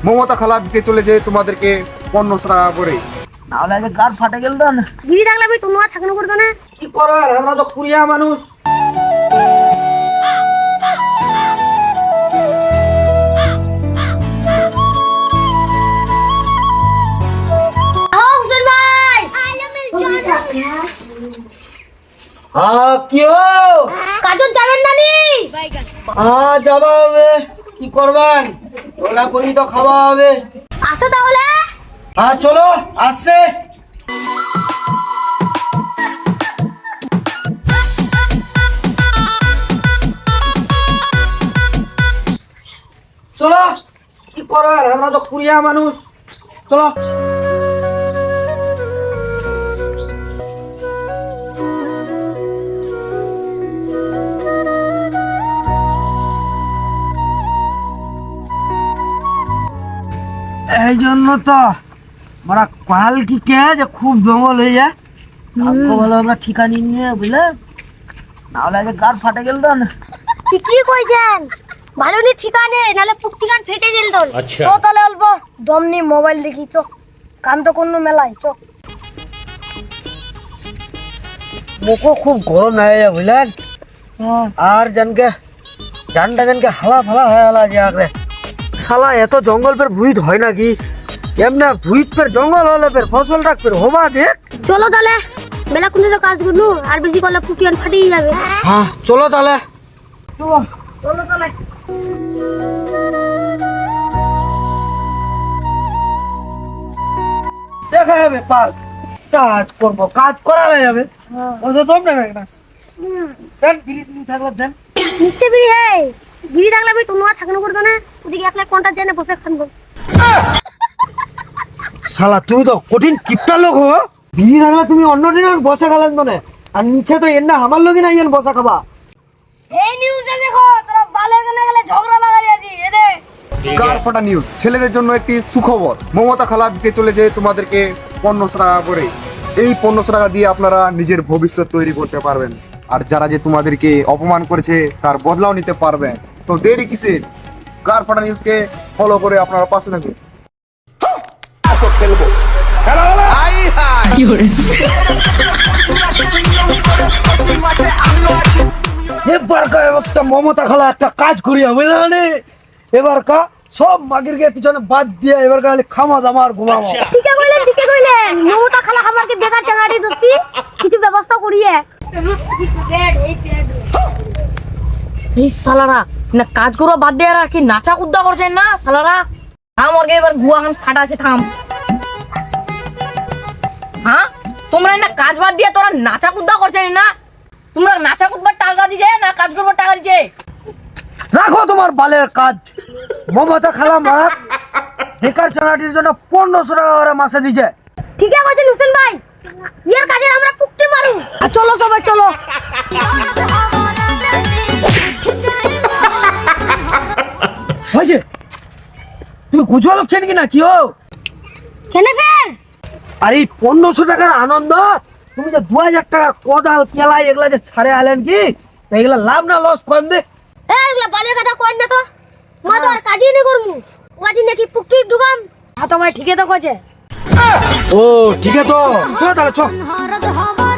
মমতা খালা দিতে চলেছে তোমাদেরকে 1500 টাকা করে। নাহলে আগে গার ফাটে গেল তো না। বিড়ি রাখলে ভাই তোমরা থাকনো করতো না। কি করো আর আমরা তো কুড়িয়া মানুষ। হুসেন ভাই হ্যাঁ কি হো কাজল যাবেন না নি? হ্যাঁ যাবা হবে। কি করবেন? ওলা করি তো খাওয়া হবে। আসো তাহলে। হ্যাঁ চলো আসছে। চলো কি করো আর আমরা তো কুড়িয়া মানুষ। চলো এই জন্য তো আমরা কাল কি কে যে খুব জঙ্গল হয়ে যায়। ভালো আমরা ঠিকানি নিয়ে বুঝলে, নাহলে আগে গার ফাটে গেল তো না। কি কইছেন? ভালো নি ঠিকানে নালে পুক্তিকান ফেটে গেল তো। আচ্ছা তো তাহলে অল্প দম নি মোবাইল দেখি চো। কান তো কোন মেলায় চো। মুখও খুব গরম হয়ে যায় বুঝলেন। আর জানকে হালা ফালা হয়ে গেল যে আগে শালা এত জঙ্গল পের ভুইত হয় নাকি? এমনি ভুইত পের জঙ্গল হলে পের ফসল রাখবে হবা দেখ। চলো তাহলে বেলা কোন তো কাজ করলু আর বেশি করলে পুক্তিকান ফাটিয়ে যাবে। হ্যাঁ চলো তাহলে। চলো তাহলে। দেখা যাবে পাল কাজ করবো, কাজ করা যাবে। ওটা তো না না দেন বিড়ি টিড়ি থাকলে দেন। নিচে বিড়ি হে বিড়ি রাখলে ভাই তোমরা থাকনো করতো না। ওদিকে একলা কোনটা জেনে বসে খানবো। শালা তুমি তো কঠিন কিপটা লোক হো। বিড়ি থাকলে তুমি অন্য দিন বসে খালেন তো না, আর নিচে তো এর না আমার লোকই নাই বসা খাবা। এই নিউজটা দেখো তোরা বালে গনে গেলে ঝগড়া লাগা যাচ্ছে এদে। কার ফাটা নিউজ, ছেলেদের জন্য একটি সুখবর। মমতা খালা দিতে চলেছে তোমাদেরকে 1500 টাকা করে। এই 1500 টাকা দিয়ে আপনারা নিজের ভবিষ্যৎ তৈরি করতে পারবেন, আর যারা যে তোমাদেরকে অপমান করেছে তার বদলাও নিতে পারবেন। তো দেরি কিসের? কার ফাটা নিউজকে ফলো করে আপনারা পাশে থাকুন। এবার একটা মমতা খালা একটা কাজ করিয়া বুঝলে, এবার সব মাগিরকে পিছনে বাদ দিয়ে এবার খামা দামা আর ঘুমাবো। ঠিকই কইলেন মমতা খালা আমাকে বেকার চাঙাড়ি দস্তি কিছু ব্যবস্থা করিয়ে। এই সালারা না কাজ করো বাদ দিয়ে আর কি নাচা কুদ্দা করছেন না সালারা। থাম ওর এবার গুয়া খান ফাটা আছে থাম। হ্যাঁ তোমরা না কাজ বাদ দিয়ে তোরা নাচা কুদ্দা করছেন না। তোমরা নাচা কুদবার টাকা দিছে না কাজ করবার টাকা দিছে? রাখো তোমার বালের কাজ। মমতা খালা মারা বেকার চানাটির জন্য 1500 টাকা করে মাসে দিছে। ঠিকই কইছেন হুসেন ভাই, ইয়ার কাজে আমরা পুক্তি মারু। চলো সবাই চলো। হয়েছে তুমি গুজবা লোকছেন কি না কি হো? কেনে ফের আর এই 1500 টাকার আনন্দ তুমি যে 2000 টাকার কোদাল কেলাই এগুলা যে ছাড়ে আলেন কি এগুলা লাভ না লস কোন দে? এগুলা বালের কথা কইন না তো। মা তো আর কাজই নি করমু। ওয়াদি নাকি পুক্তি ঢুকাম। হ্যাঁ তোমার ঠিকই তো কইছে। ও ঠিক আছে তো চল তাহলে চল। হরদ হবা